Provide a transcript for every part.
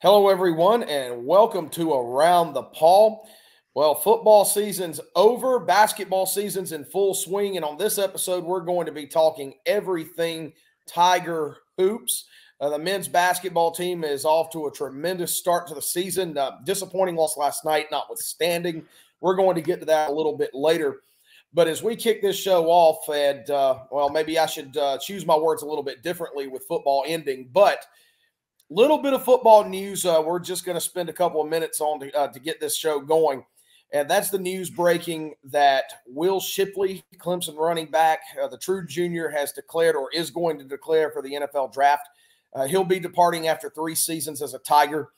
Hello, everyone, and welcome to Around the Paul. Well, football season's over, basketball season's in full swing, and on this episode, we're going to be talking everything Tiger hoops. The men's basketball team is off to a tremendous start to the season. Disappointing loss last night, notwithstanding. We're going to get to that a little bit later. But as we kick this show off, and well, maybe I should choose my words a little bit differently with football ending, but little bit of football news. We're just going to spend a couple of minutes on to get this show going. And that's the news breaking that Will Shipley, Clemson running back, the true junior, has declared or is going to declare for the NFL draft. He'll be departing after 3 seasons as a Tiger.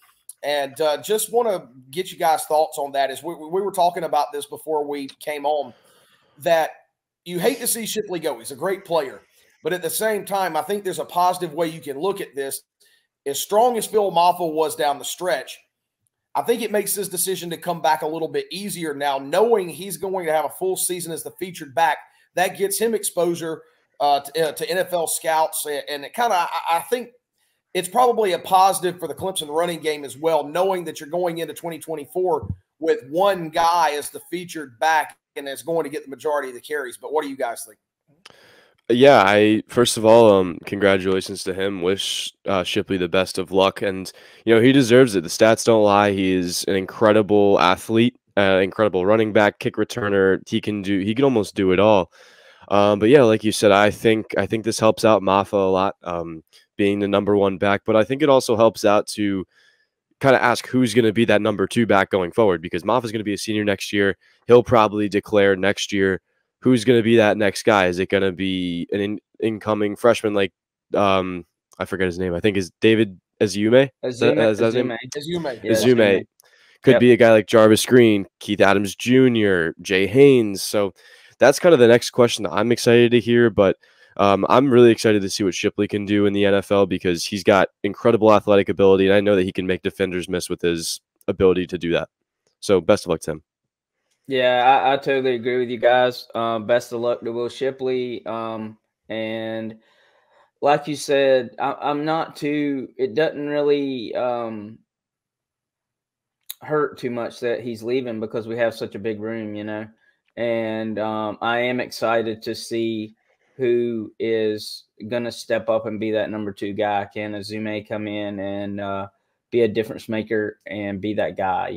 And just want to get you guys' thoughts on that. As we were talking about this before we came on, that you hate to see Shipley go. He's a great player. But at the same time, I think there's a positive way you can look at this. As strong as Phil Maffa was down the stretch, I think it makes his decision to come back a little bit easier now, knowing he's going to have a full season as the featured back. That gets him exposure to NFL scouts, and it kind of, I think it's probably a positive for the Clemson running game as well, knowing that you're going into 2024 with one guy as the featured back and is going to get the majority of the carries. But what do you guys think? Yeah, first of all, congratulations to him. Wish Shipley the best of luck, and he deserves it. The stats don't lie. He is an incredible athlete, incredible running back, kick returner. He can almost do it all. But yeah, like you said, I think this helps out Maffa a lot, being the number 1 back. But I think it also helps out to kind of ask who's going to be that number 2 back going forward, because Maffa's going to be a senior next year. He'll probably declare next year. Who's going to be that next guy? Is it going to be an incoming freshman like I forget his name. I think is David Azume. Azume. Could be a guy like Jarvis Green, Keith Adams Jr., Jay Haynes. So that's kind of the next question that I'm excited to hear. But I'm really excited to see what Shipley can do in the NFL, because he's got incredible athletic ability, and I know that he can make defenders miss with his ability to do that. So best of luck to him. Yeah, I totally agree with you guys. Best of luck to Will Shipley. And like you said, I'm not too – it doesn't really hurt too much that he's leaving, because we have such a big room, And I am excited to see who is going to step up and be that number 2 guy. Can Azume come in and be a difference maker and be that guy,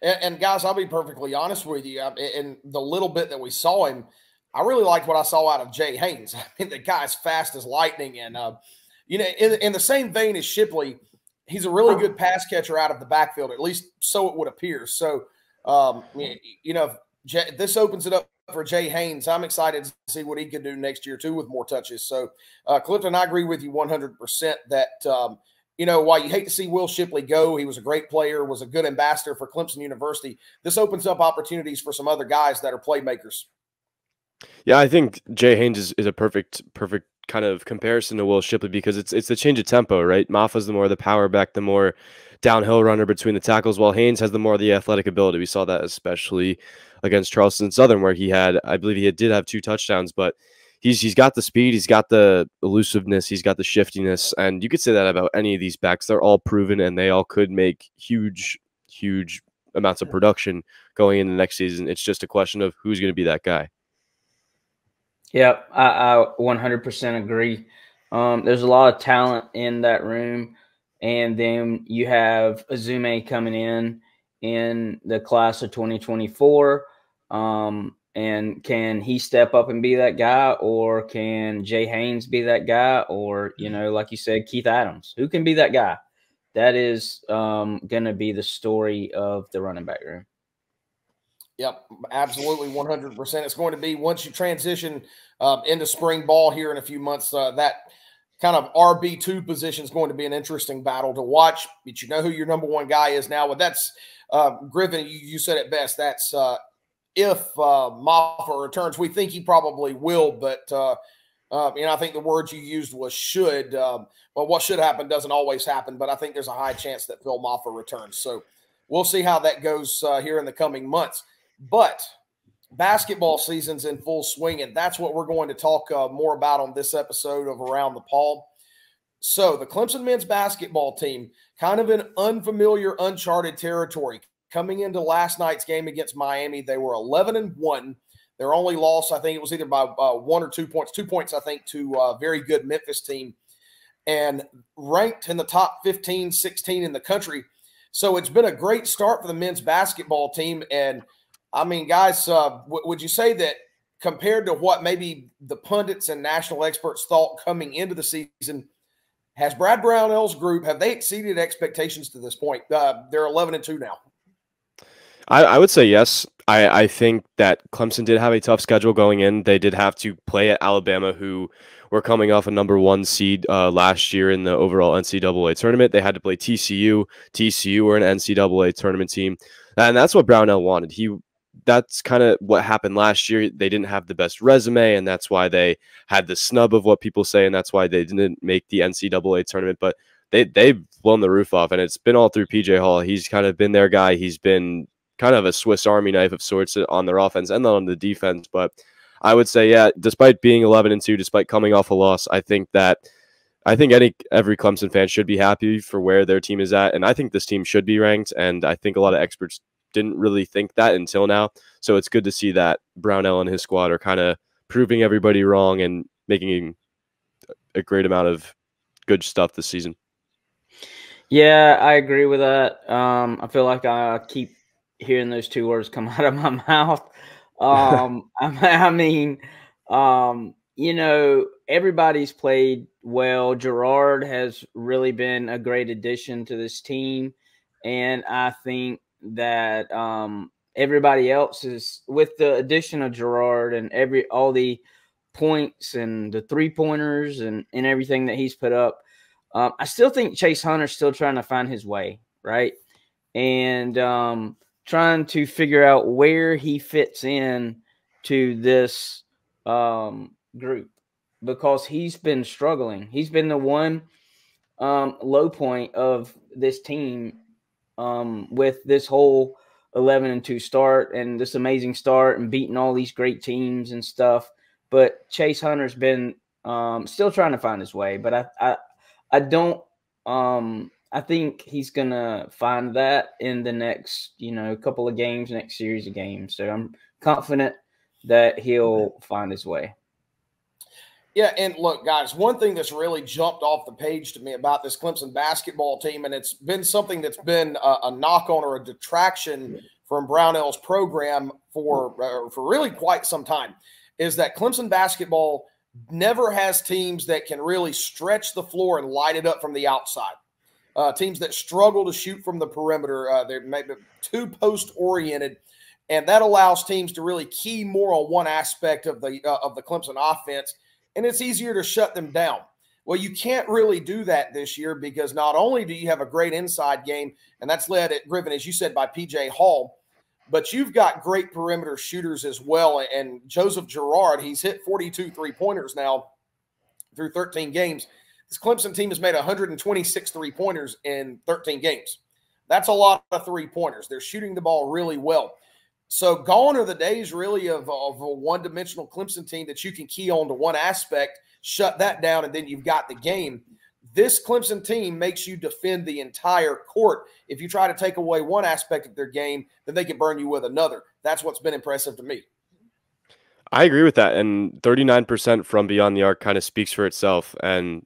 And guys, I'll be perfectly honest with you. In the little bit that we saw him, I really liked what I saw out of Jay Haynes. I mean, the guy's fast as lightning. And, in the same vein as Shipley, he's a really good pass catcher out of the backfield, at least so it would appear. So, this opens it up for Jay Haynes. I'm excited to see what he can do next year, too, with more touches. So, Clifton, I agree with you 100% that while you hate to see Will Shipley go, he was a great player, was a good ambassador for Clemson University. This opens up opportunities for some other guys that are playmakers. Yeah, I think Jay Haynes is a perfect kind of comparison to Will Shipley, because it's the change of tempo, right? Maffa's the more the power back, the more downhill runner between the tackles, while Haynes has the more of the athletic ability. We saw that especially against Charleston Southern, where I believe he did have 2 touchdowns, but He's got the speed, he's got the elusiveness, he's got the shiftiness, and you could say that about any of these backs. They're all proven, and they all could make huge amounts of production going into the next season. It's just a question of who's going to be that guy. Yeah, I 100% agree. There's a lot of talent in that room, and then you have Azume coming in the class of 2024. And can he step up and be that guy, or can Jay Haynes be that guy, or, like you said, Keith Adams? Who can be that guy? That is going to be the story of the running back room. Yep, absolutely, 100%. It's going to be, once you transition into spring ball here in a few months, that kind of RB2 position is going to be an interesting battle to watch. But you know who your number 1 guy is now. But that's, Griffin, you said it best. That's if Maffa returns. We think he probably will, but I think the word you used was should. Well, what should happen doesn't always happen, but I think there's a high chance that Phil Maffa returns. So we'll see how that goes here in the coming months. But basketball season's in full swing, and that's what we're going to talk more about on this episode of Around the Paul. So the Clemson men's basketball team, kind of in unfamiliar, uncharted territory. Coming into last night's game against Miami, they were 11-1. Their only loss, I think it was either by 1 or 2 points. 2 points, I think, to a very good Memphis team. And ranked in the top 15, 16 in the country. So it's been a great start for the men's basketball team. And, I mean, guys, would you say that compared to what maybe the pundits and national experts thought coming into the season, has Brad Brownell's group, have they exceeded expectations to this point? They're 11-2 now. I would say yes. I think that Clemson did have a tough schedule going in. They did have to play at Alabama, who were coming off a #1 seed last year in the overall NCAA tournament. They had to play TCU. TCU were an NCAA tournament team. And that's what Brownell wanted. That's kind of what happened last year. They didn't have the best resume, and that's why they had the snub of what people say, and that's why they didn't make the NCAA tournament. But they've blown the roof off, and it's been all through PJ Hall. He's kind of been their guy. He's been kind of a Swiss Army knife of sorts on their offense and then on the defense. But I would say, yeah, despite being 11-2, despite coming off a loss, I think every Clemson fan should be happy for where their team is at. And I think this team should be ranked. And I think a lot of experts didn't really think that until now. So it's good to see that Brownell and his squad are kind of proving everybody wrong and making a great amount of good stuff this season. Yeah, I agree with that. I feel like I keep hearing those two words come out of my mouth. I mean, you know, everybody's played well. Gerard has really been a great addition to this team. And I think that everybody else is, with the addition of Gerard and all the points and the 3-pointers and everything that he's put up, I still think Chase Hunter's still trying to find his way, right? And trying to figure out where he fits in to this group, because he's been struggling. He's been the one low point of this team with this whole 11-2 start and this amazing start and beating all these great teams and stuff. But Chase Hunter's been still trying to find his way. But I don't I think he's going to find that in the next, couple of games, next series of games. So I'm confident that he'll find his way. Yeah, and look, guys, one thing that's really jumped off the page to me about this Clemson basketball team, and it's been something that's been a knock-on or a detraction from Brownell's program for really quite some time, is that Clemson basketball never has teams that can really stretch the floor and light it up from the outside. Teams that struggle to shoot from the perimeter, they're maybe too post-oriented, and that allows teams to really key more on one aspect of the Clemson offense, and it's easier to shut them down. Well, you can't really do that this year, because not only do you have a great inside game, and that's led at Griffin, as you said, by P.J. Hall, but you've got great perimeter shooters as well. And Joseph Girard, he's hit 42 3-pointers now through 13 games. This Clemson team has made 126 3-pointers in 13 games. That's a lot of 3-pointers. They're shooting the ball really well. So gone are the days really of a one-dimensional Clemson team that you can key on to one aspect, shut that down, and then you've got the game. This Clemson team makes you defend the entire court. If you try to take away one aspect of their game, then they can burn you with another. That's what's been impressive to me. I agree with that. And 39% from beyond the arc kind of speaks for itself. And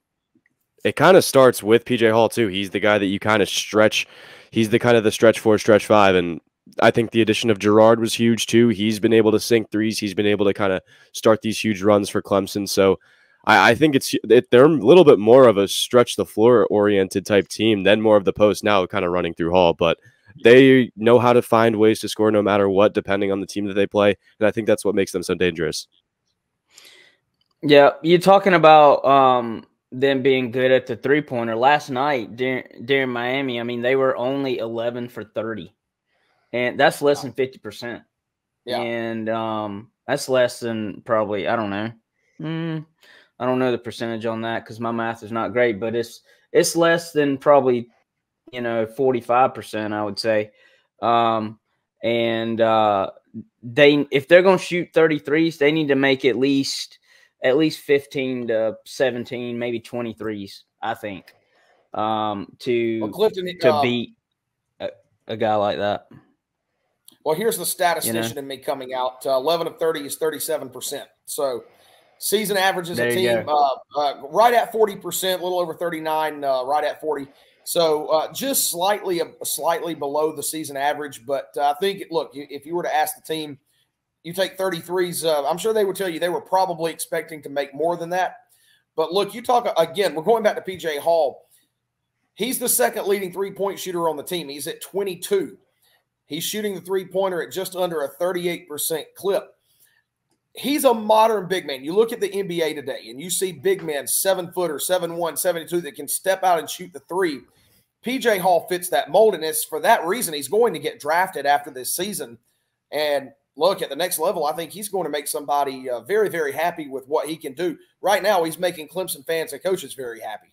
it kind of starts with PJ Hall too. He's the guy that you kind of stretch. He's the kind of the stretch 4, stretch 5. And I think the addition of Girard was huge too. He's been able to sink threes. He's been able to kind of start these huge runs for Clemson. So I think they're a little bit more of a stretch the floor oriented type team than more of the post now, kind of running through Hall. But they know how to find ways to score no matter what, depending on the team that they play. And I think that's what makes them so dangerous. Yeah, you're talking about them being good at the 3-pointer. Last night during Miami, I mean, they were only 11 for 30. And that's less than 50%. Yeah. And that's less than probably, I don't know. I don't know the percentage on that because my math is not great, but it's less than probably, 45%, I would say. If they're going to shoot 33s, they need to make at least 15 to 17, maybe 23s. I think, Well, Clifton, to beat a guy like that. Well, here's the statistician in me coming out. 11 of 30 is 37%. So season average as a team, right at 40%, a little over 39, right at 40. So just slightly below the season average. But I think, look, if you were to ask the team, you take 33s, I'm sure they would tell you they were probably expecting to make more than that. But look, you talk again, we're going back to PJ Hall. He's the second leading three-point shooter on the team. He's at 22. He's shooting the three-pointer at just under a 38% clip. He's a modern big man. You look at the NBA today, and you see big men, 7-footer, 7'1", 72, that can step out and shoot the three. PJ Hall fits that mold, and it's for that reason he's going to get drafted after this season. And look, at the next level, I think he's going to make somebody very, very happy with what he can do. Right now, he's making Clemson fans and coaches very happy.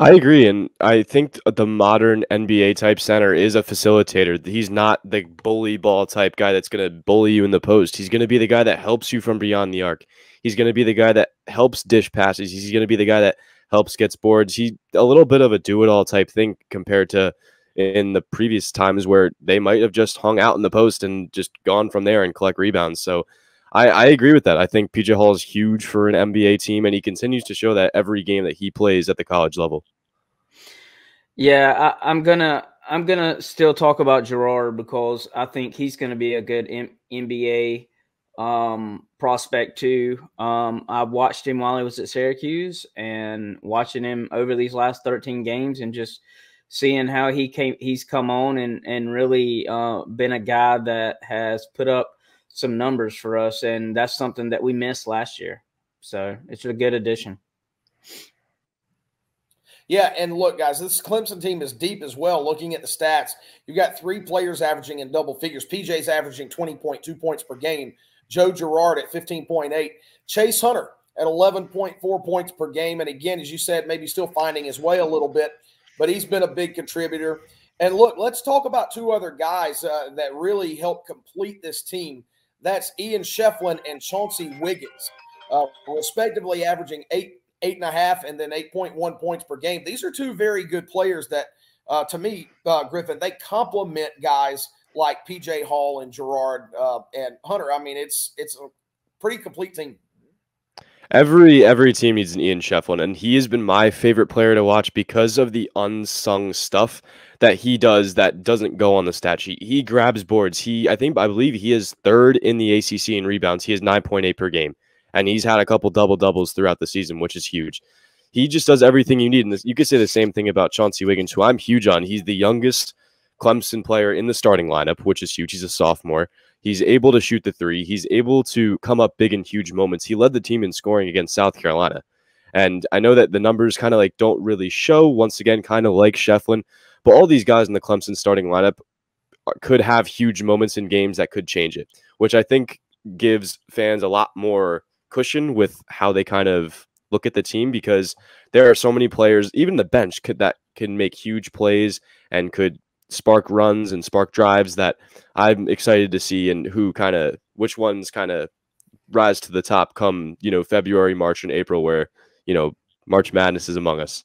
I agree, and I think the modern NBA type center is a facilitator. He's not the bully ball type guy that's going to bully you in the post. He's going to be the guy that helps you from beyond the arc. He's going to be the guy that helps dish passes. He's going to be the guy that helps gets boards. He's a little bit of a do-it-all type thing compared to in the previous times where they might have just hung out in the post and just gone from there and collect rebounds. So I agree with that. I think PJ Hall is huge for an NBA team, and he continues to show that every game that he plays at the college level. Yeah, I'm gonna still talk about Gerard because I think he's gonna be a good NBA prospect too. I watched him while he was at Syracuse, and watching him over these last 13 games, and just seeing how he's come on and really been a guy that has put up some numbers for us, and that's something that we missed last year. So it's a good addition. Yeah, and look, guys, this Clemson team is deep as well. Looking at the stats, you've got 3 players averaging in double figures. PJ's averaging 20.2 points per game. Joe Girard at 15.8. Chase Hunter at 11.4 points per game. And again, as you said, maybe still finding his way a little bit, but he's been a big contributor. And look, let's talk about 2 other guys that really help complete this team. That's Ian Shefflin and Chauncey Wiggins, respectively averaging 8.5 and then 8.1 points per game. These are 2 very good players that, to me, Griffin, they complement guys like PJ Hall and Gerard and Hunter. I mean, it's a pretty complete team. Every team needs an Ian Shefflin, and he has been my favorite player to watch because of the unsung stuff that he does that doesn't go on the stat sheet. He grabs boards. I believe he is 3rd in the ACC in rebounds. He has 9.8 per game, and he's had a couple double-doubles throughout the season, which is huge. He just does everything you need. And you could say the same thing about Chauncey Wiggins, who I'm huge on. He's the youngest Clemson player in the starting lineup, which is huge. He's a sophomore. He's able to shoot the 3. He's able to come up big in huge moments. He led the team in scoring against South Carolina. And I know that the numbers kind of don't really show, once again, kind of like Shefflin, but all these guys in the Clemson starting lineup could have huge moments in games that could change it, which I think gives fans a lot more cushion with how they kind of look at the team, because there are so many players, even the bench, that can make huge plays and could spark runs and spark drives that I'm excited to see, and which ones kind of rise to the top come, February, March, and April, where, March Madness is among us.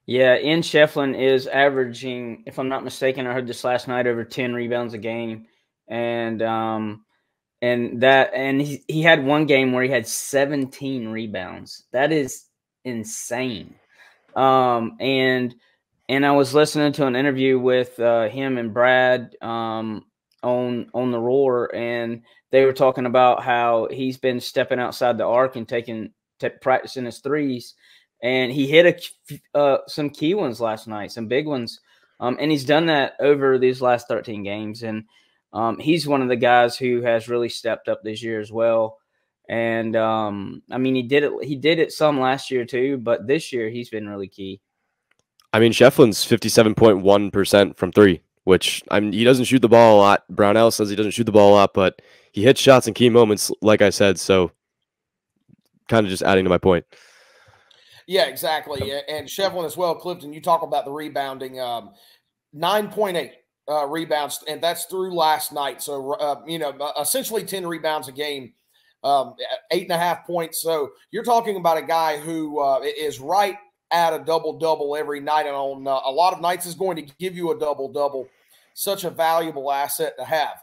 Yeah, Ian Shefflin is averaging, if I'm not mistaken, I heard this last night, over 10 rebounds a game. And he had one game where he had 17 rebounds. That is insane. And I was listening to an interview with him and Brad on the Roar, and they were talking about how he's been stepping outside the arc and practicing his threes, and he hit some key ones last night, some big ones, and he's done that over these last 13 games, and he's one of the guys who has really stepped up this year as well. And I mean, he did it some last year too, but this year he's been really key. I mean, Shefflin's 57.1% from 3, which he doesn't shoot the ball a lot. Brownell says he doesn't shoot the ball a lot, but he hits shots in key moments, like I said. So kind of just adding to my point. Yeah, exactly. And Shefflin as well, Clifton, you talk about the rebounding, 9.8 rebounds, and that's through last night. So, essentially 10 rebounds a game. 8.5 points. So you're talking about a guy who is right at a double-double every night, and on a lot of nights is going to give you a double-double. Such a valuable asset to have.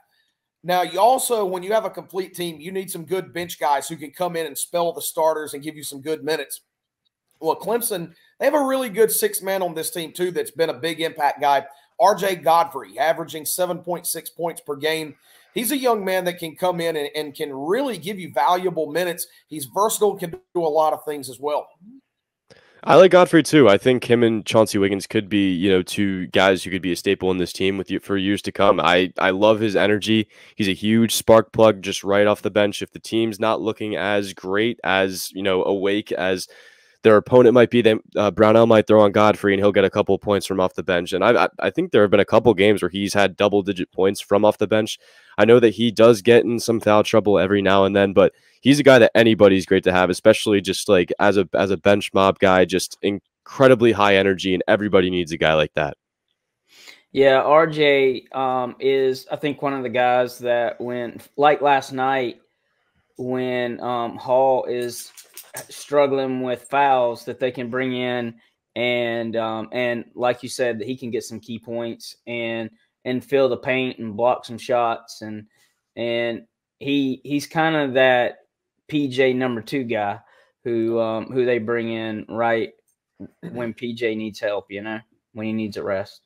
Now, you also, when you have a complete team, you need some good bench guys who can come in and spell the starters and give you some good minutes. Well, Clemson, they have a really good sixth man on this team, too, that's been a big impact guy. R.J. Godfrey, averaging 7.6 points per game. He's a young man that can come in and can really give you valuable minutes. He's versatile, can do a lot of things as well. I like Godfrey too. I think him and Chauncey Wiggins could be, two guys who could be a staple in this team with you for years to come. I love his energy. He's a huge spark plug just right off the bench. If the team's not looking as great, as, awake as their opponent might be, then Brownell might throw on Godfrey and he'll get a couple of points from off the bench. And I think there have been a couple games where he's had double-digit points from off the bench. I know that he does get in some foul trouble every now and then, but he's a guy that anybody's great to have, especially just like as a bench mob guy, just incredibly high energy, and everybody needs a guy like that. Yeah, RJ is, I think, one of the guys that like last night, when Hall is struggling with fouls, that they can bring in and like you said, that he can get some key points and fill the paint and block some shots, and he's kind of that PJ number 2 guy who they bring in right when PJ needs help, when he needs a rest.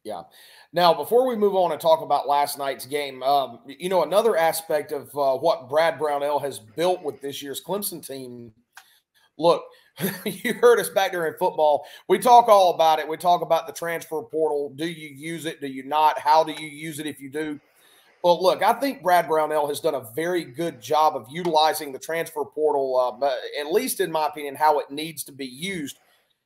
Yeah. Now, before we move on and talk about last night's game, another aspect of what Brad Brownell has built with this year's Clemson team. Look, you heard us back there in football. We talk all about it. We talk about the transfer portal. Do you use it? Do you not? How do you use it if you do? Well, look, I think Brad Brownell has done a very good job of utilizing the transfer portal, at least in my opinion, how it needs to be used.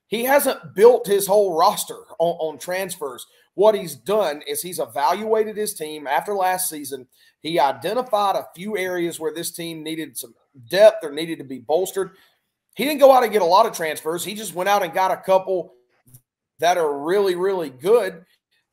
He hasn't built his whole roster on transfers. What he's done is he's evaluated his team after last season. He identified a few areas where this team needed some depth or needed to be bolstered. He didn't go out and get a lot of transfers. He just went out and got a couple that are really, really good.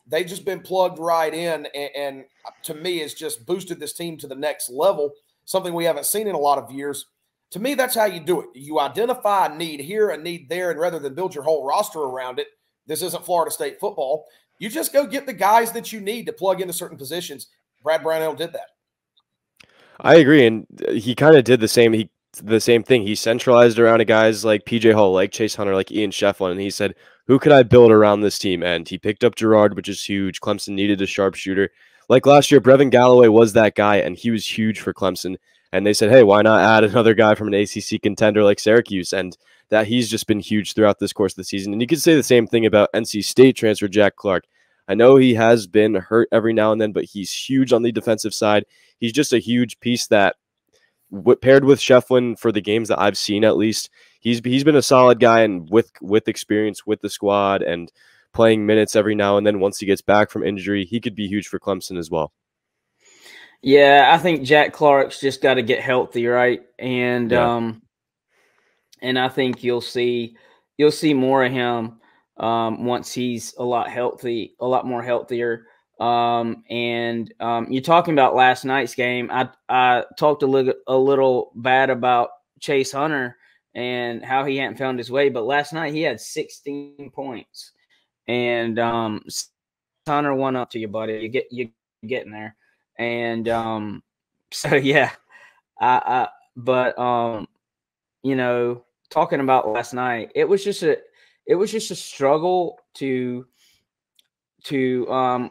They've just been plugged right in, and to me, it's just boosted this team to the next level, something we haven't seen in a lot of years. To me, that's how you do it. You identify a need here, a need there, and rather than build your whole roster around it, this isn't Florida State football. You just go get the guys that you need to plug into certain positions. Brad Brownell did that. I agree, and he kind of did the same thing. He centralized around guys like PJ Hall, like Chase Hunter, like Ian Shefflin, and he said, who could I build around this team? And he picked up Gerard, which is huge. Clemson needed a sharpshooter. Like last year, Brevin Galloway was that guy, and he was huge for Clemson. And they said, hey, why not add another guy from an ACC contender like Syracuse? And that he's just been huge throughout this course of the season. And you could say the same thing about NC State transfer Jack Clark. I know he has been hurt every now and then, but he's huge on the defensive side. He's just a huge piece that, paired with Shefflin for the games that I've seen, at least, he's been a solid guy, and with experience with the squad and playing minutes every now and then once he gets back from injury, he could be huge for Clemson as well. Yeah, I think Jack Clark's just got to get healthy, right? And and I think you'll see more of him once he's a lot more healthier. You're talking about last night's game. I talked a little bad about Chase Hunter and how he hadn't found his way, but last night he had 16 points. And Hunter, one up to you, buddy. You're getting there. And so yeah, talking about last night, it was just a struggle to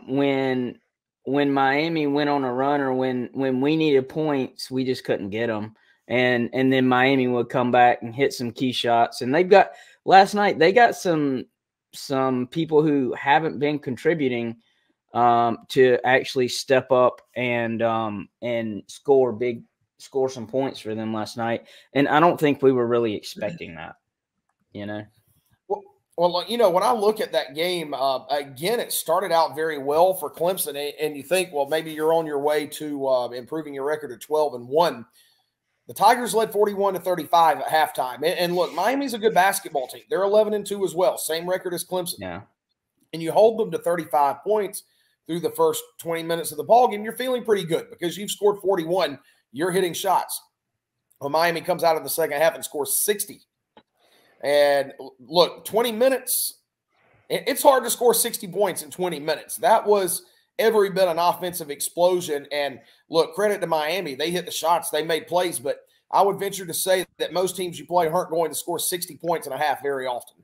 when Miami went on a run, or when we needed points, we just couldn't get them. And then Miami would come back and hit some key shots. And last night they got some people who haven't been contributing to actually step up and score some points for them last night. And I don't think we were really expecting that, Well, when I look at that game, again, it started out very well for Clemson, and you think, well, maybe you're on your way to improving your record to 12-1. The Tigers led 41-35 at halftime. And look, Miami's a good basketball team. They're 11-2 as well, same record as Clemson. Yeah. And you hold them to 35 points through the first 20 minutes of the ballgame, you're feeling pretty good because you've scored 41. You're hitting shots. Well, Miami comes out in the second half and scores 60. And look, 20 minutes, it's hard to score 60 points in 20 minutes. That was every bit an offensive explosion. And look, credit to Miami. They hit the shots, they made plays, but I would venture to say that most teams you play aren't going to score 60 points in a half very often.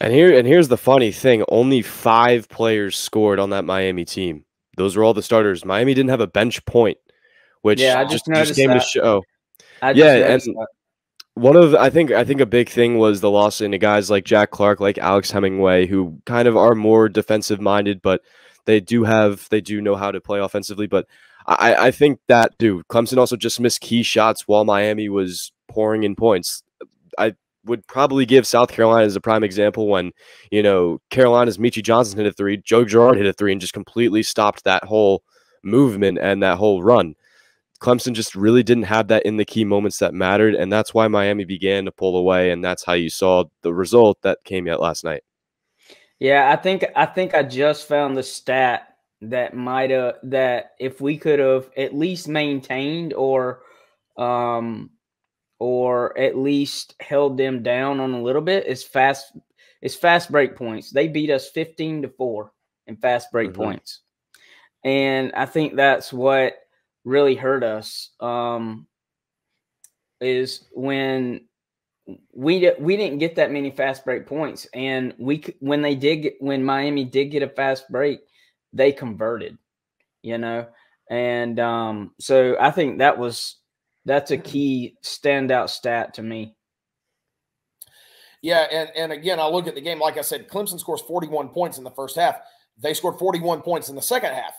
And here's the funny thing. Only 5 players scored on that Miami team. Those were all the starters. Miami didn't have a bench point, which I just noticed came that. to show. I just noticed that. One of I think a big thing was the loss into guys like Jack Clark, like Alex Hemingway, who kind of are more defensive minded, but they do know how to play offensively. But I think that Clemson also just missed key shots while Miami was pouring in points. I would probably give South Carolina as a prime example when, Carolina's Michie Johnson hit a 3, Joe Girard hit a 3, and just completely stopped that whole movement and that whole run. Clemson just really didn't have that in the key moments that mattered, and that's why Miami began to pull away, and that's how you saw the result that came out last night. Yeah, I think I just found the stat that that if we could have at least maintained or at least held them down on a little bit is fast break points. They beat us 15-4 in fast break points, and I think that's what really hurt us is when we didn't get that many fast break points, and when Miami did get a fast break, they converted, and so I think that's a key standout stat to me. Yeah, and again, I look at the game, like I said, Clemson scores 41 points in the first half. They scored 41 points in the second half.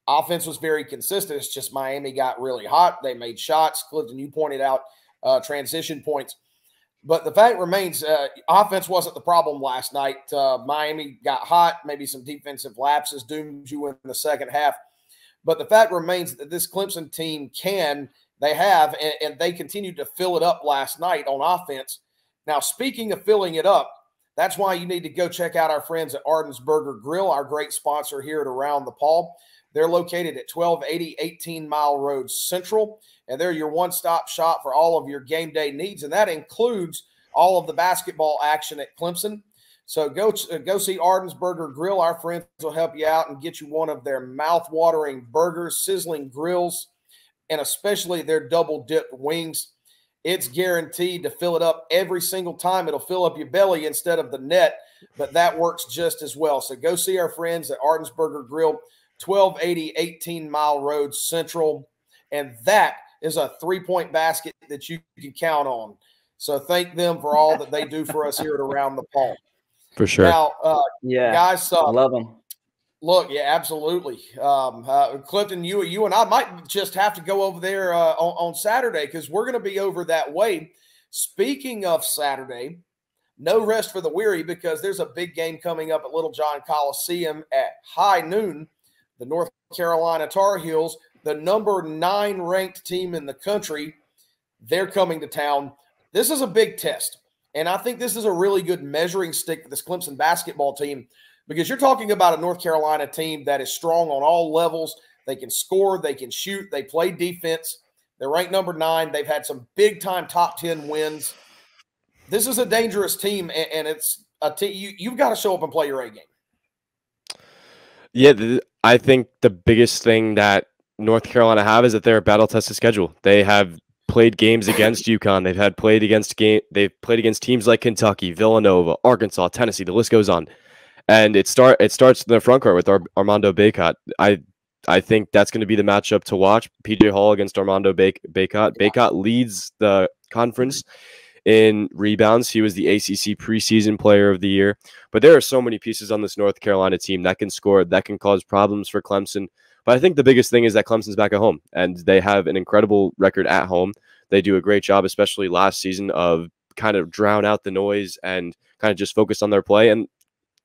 Offense was very consistent. It's just Miami got really hot. They made shots. Clifton, you pointed out transition points. But the fact remains, offense wasn't the problem last night. Miami got hot. Maybe some defensive lapses doomed you in the second half. But the fact remains that this Clemson team and they continued to fill it up last night on offense. Now, speaking of filling it up, that's why you need to go check out our friends at Ardens Burger Grill, our great sponsor here at Around the Paul. They're located at 1280 18 Mile Road Central, and they're your one-stop shop for all of your game day needs, and that includes all of the basketball action at Clemson. So go see Ardens Burger Grill. Our friends will help you out and get you one of their mouth-watering burgers, sizzling grills, and especially their double-dipped wings. It's guaranteed to fill it up every single time. It'll fill up your belly instead of the net, but that works just as well. So go see our friends at Ardens Burger Grill, 1280 18 Mile Road Central, and that is a 3-point basket that you can count on. So thank them for all that they do for us here at Around the Paul. For sure. Now, guys, love them. Look, yeah, absolutely. Clifton, you and I might just have to go over there on Saturday because we're going to be over that way. Speaking of Saturday, no rest for the weary because there's a big game coming up at Little John Coliseum at high noon. The North Carolina Tar Heels, the number 9 ranked team in the country, they're coming to town. This is a big test, and I think this is a really good measuring stick for this Clemson basketball team because you're talking about a North Carolina team that is strong on all levels. They can score, they can shoot, they play defense. They're ranked number 9. They've had some big-time top 10 wins. This is a dangerous team, and it's a team you've got to show up and play your A game. Yeah, I think the biggest thing that North Carolina have is that they're a battle-tested schedule. They have played games against UConn. They've played against teams like Kentucky, Villanova, Arkansas, Tennessee. The list goes on, and it starts in the front court with Armando Bacot. I think that's going to be the matchup to watch. PJ Hall against Armando Bacot. Bacot leads the conference in rebounds. He was the ACC preseason player of the year. But there are so many pieces on this North Carolina team that can score, that can cause problems for Clemson. But I think the biggest thing is that Clemson's back at home, and they have an incredible record at home. They do a great job, especially last season, of kind of drown out the noise and kind of just focus on their play. And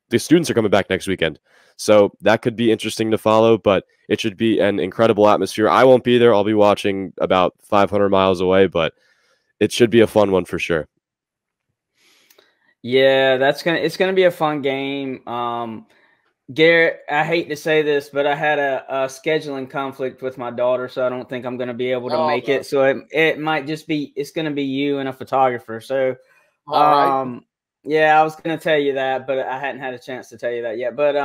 the students are coming back next weekend. So that could be interesting to follow, but it should be an incredible atmosphere. I won't be there. I'll be watching about 500 miles away, but it should be a fun one for sure. Yeah, it's gonna be a fun game. Garrett, I hate to say this, but I had a scheduling conflict with my daughter, so I don't think I'm going to be able to make it. So it might just be, it's going to be you and a photographer. So, all right. yeah, I was going to tell you that, but I hadn't had a chance to tell you that yet. But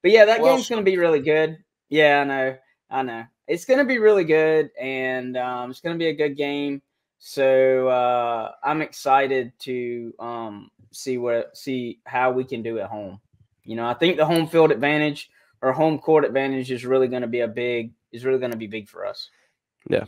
yeah, that game's going to be really good. Yeah, I know. It's going to be really good, and it's going to be a good game. So I'm excited to see how we can do at home. You know, I think the home field advantage or home court advantage is really going to be big for us. Yeah.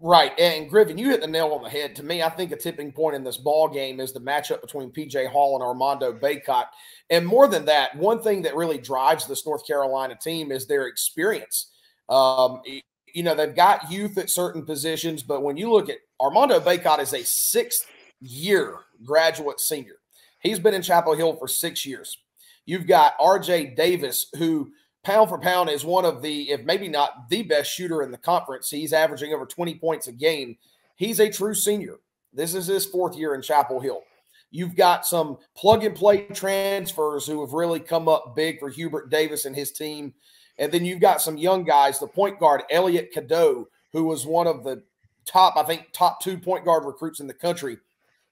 Right. And Griffin, you hit the nail on the head. To me, I think a tipping point in this ball game is the matchup between PJ Hall and Armando Bacot. And more than that, one thing that really drives this North Carolina team is their experience. You know, they've got youth at certain positions, but when you look at Armando Bacot is a sixth-year graduate senior. He's been in Chapel Hill for 6 years. You've got R.J. Davis, who pound for pound is one of the, if maybe not the best shooter in the conference. He's averaging over 20 points a game. He's a true senior. This is his 4th year in Chapel Hill. You've got some plug-and-play transfers who have really come up big for Hubert Davis and his team. And then you've got some young guys, the point guard, Elliot Cadeau, who was one of the top 2 point guard recruits in the country.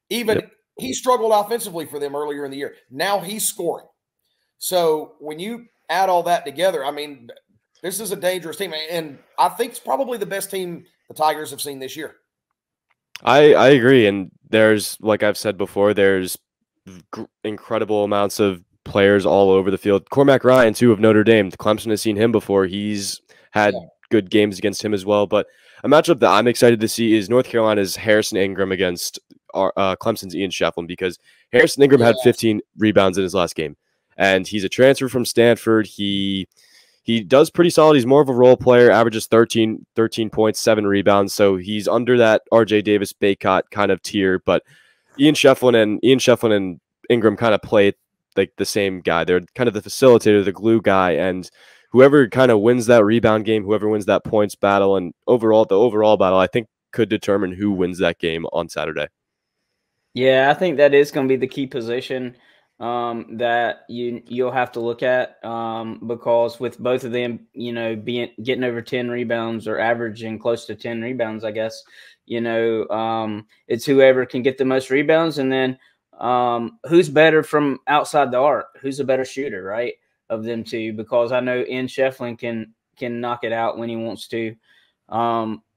He struggled offensively for them earlier in the year. Now he's scoring. So when you add all that together, I mean, this is a dangerous team. And I think it's probably the best team the Tigers have seen this year. I agree. And there's, like I've said before, there's incredible amounts of players all over the field. Cormac Ryan, too, of Notre Dame. Clemson has seen him before. He's had good games against him as well. But a matchup that I'm excited to see is North Carolina's Harrison Ingram against Clemson's Ian Shefflin, because Harrison Ingram had 15 rebounds in his last game. And he's a transfer from Stanford. He does pretty solid. He's more of a role player, averages 13 points, 7 rebounds. So he's under that R.J. Davis, Bacot kind of tier. But Ian Shefflin and Ingram kind of play like the same guy. They're kind of the facilitator, the glue guy. And whoever kind of wins that rebound game, whoever wins that points battle, and the overall battle, I think could determine who wins that game on Saturday. Yeah, I think that is going to be the key position that you'll have to look at because with both of them, you know, getting over 10 rebounds or averaging close to 10 rebounds, I guess, you know, it's whoever can get the most rebounds, and then who's better from outside the arc, who's a better shooter, right, of them two, because I know Ian Shefflin can knock it out when he wants to.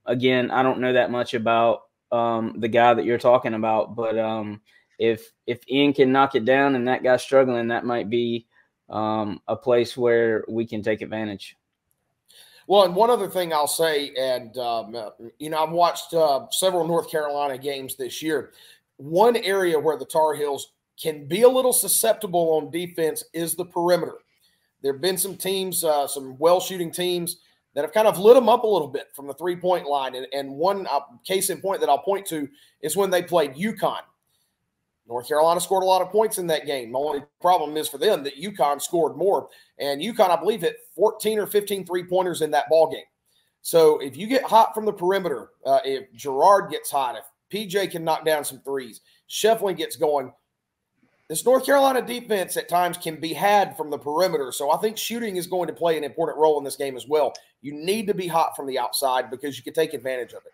Again, I don't know that much about the guy that you're talking about, but if Ian can knock it down and that guy's struggling, that might be a place where we can take advantage. Well, and one other thing I'll say, and, you know, I've watched several North Carolina games this year. One area where the Tar Heels can be a little susceptible on defense is the perimeter. There have been some teams, some well-shooting teams that have kind of lit them up a little bit from the three-point line. And one case in point that I'll point to is when they played UConn. North Carolina scored a lot of points in that game. The only problem is for them that UConn scored more. And UConn, I believe, hit 14 or 15 three-pointers in that ball game. So if you get hot from the perimeter, if Gerard gets hot, if PJ can knock down some threes, Shefflin gets going, this North Carolina defense at times can be had from the perimeter. So I think shooting is going to play an important role in this game as well. You need to be hot from the outside because you can take advantage of it.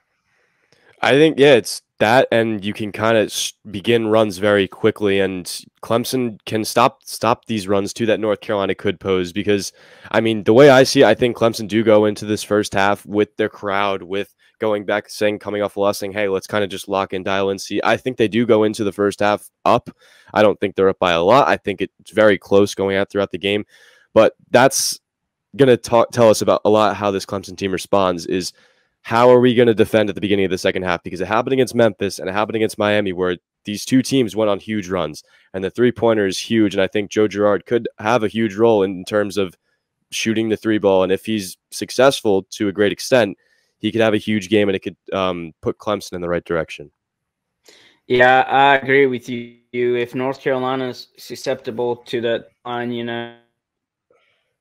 I think, yeah, it's that, and you can kind of begin runs very quickly, and Clemson can stop these runs too that North Carolina could pose, because, I mean, the way I see it, I think Clemson do go into this first half with their crowd, with going back, coming off a loss, saying, hey, let's kind of just lock in, dial in, see. I think they do go into the first half up. I don't think they're up by a lot. I think it's very close going out throughout the game, but that's going to tell us about a lot how this Clemson team responds is, how are we going to defend at the beginning of the second half? Because it happened against Memphis and it happened against Miami, where these two teams went on huge runs, and the three-pointer is huge. And I think Joe Girard could have a huge role in terms of shooting the three ball. And if he's successful to a great extent, he could have a huge game, and it could put Clemson in the right direction. Yeah, I agree with you. If North Carolina is susceptible to that line, you know,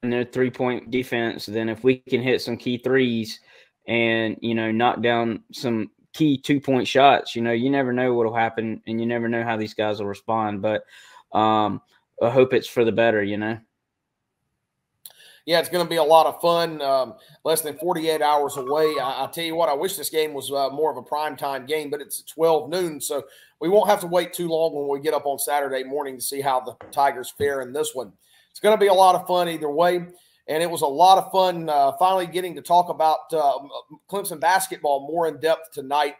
and their three-point defense, then if we can hit some key threes and, you know, knock down some key two-point shots, you know, you never know what will happen, and you never know how these guys will respond. But I hope it's for the better, you know. Yeah, it's going to be a lot of fun. Less than 48 hours away. I tell you what, I wish this game was more of a primetime game, but it's 12 noon, so we won't have to wait too long when we get up on Saturday morning to see how the Tigers fare in this one. It's going to be a lot of fun either way, and it was a lot of fun finally getting to talk about Clemson basketball more in depth tonight.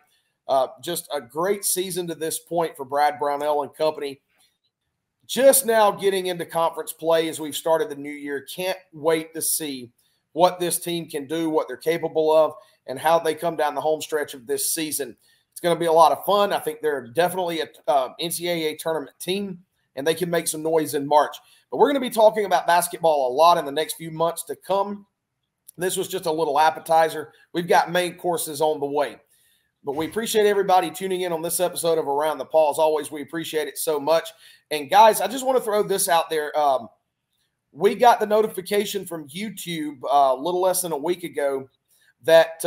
Just a great season to this point for Brad Brownell and company. Just now getting into conference play as we've started the new year. Can't wait to see what this team can do, what they're capable of, and how they come down the home stretch of this season. It's going to be a lot of fun. I think they're definitely an NCAA tournament team, and they can make some noise in March. But we're going to be talking about basketball a lot in the next few months to come. This was just a little appetizer. We've got main courses on the way. But we appreciate everybody tuning in on this episode of Around the Paw. As always, we appreciate it so much. And, guys, I just want to throw this out there. We got the notification from YouTube a little less than a week ago that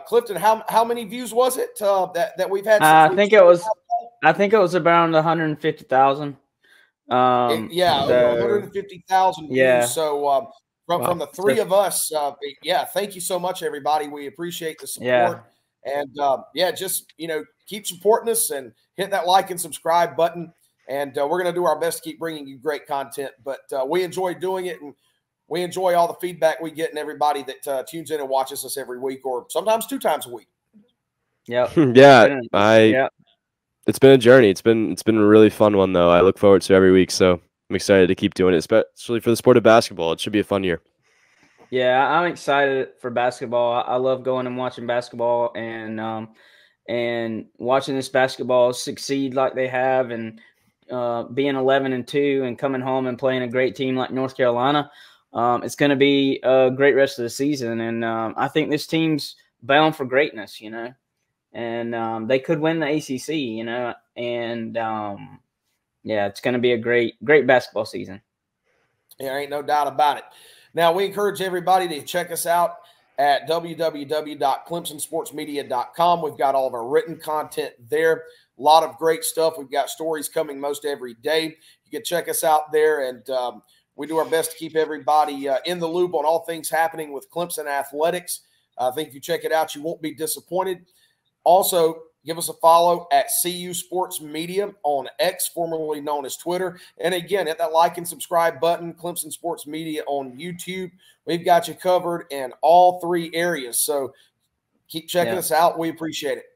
Clifton, how many views was it that we've had? I think it was around 150,000. Over 150,000 views. Yeah. So from the three of us, thank you so much, everybody. We appreciate the support. Yeah. And, just, keep supporting us and hit that like and subscribe button. And we're going to do our best to keep bringing you great content. But we enjoy doing it, and we enjoy all the feedback we get and everybody that tunes in and watches us every week or sometimes 2 times a week. Yeah. It's been a journey. It's been a really fun one, though. I look forward to every week, so I'm excited to keep doing it, especially for the sport of basketball. It should be a fun year. Yeah, I'm excited for basketball. I love going and watching basketball and watching this basketball succeed like they have, and being 11-2 and coming home and playing a great team like North Carolina. It's going to be a great rest of the season, and I think this team's bound for greatness, and they could win the ACC, and it's going to be a great basketball season. Yeah, ain't no doubt about it. Now, we encourage everybody to check us out at www.clemsonsportsmedia.com. We've got all of our written content there. A lot of great stuff. We've got stories coming most every day. You can check us out there, and we do our best to keep everybody in the loop on all things happening with Clemson athletics. I think if you check it out, you won't be disappointed. Also, give us a follow at CU Sports Media on X, formerly known as Twitter. And again, hit that like and subscribe button, Clemson Sports Media on YouTube. We've got you covered in all 3 areas. So keep checking us out. We appreciate it.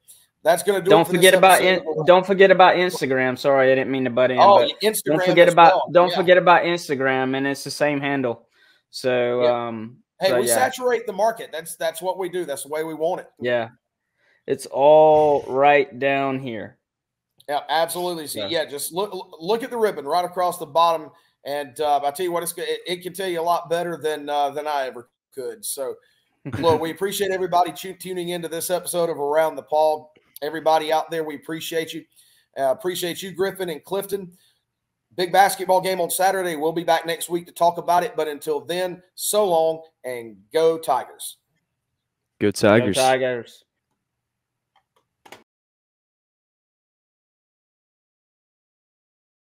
That's going to do it for this episode. Don't forget about Instagram. Sorry, I didn't mean to butt in. Oh, Instagram. Don't forget about Instagram, and it's the same handle. So we saturate the market. That's what we do. That's the way we want it. Yeah. It's all right down here. Yeah, absolutely. So, just look at the ribbon right across the bottom, and I tell you what, it can tell you a lot better than I ever could. So, look, we appreciate everybody tuning into this episode of Around the Paw. Everybody out there, we appreciate you. Appreciate you, Griffin and Clifton. Big basketball game on Saturday. We'll be back next week to talk about it. But until then, so long, and go Tigers. Go Tigers. Go Tigers.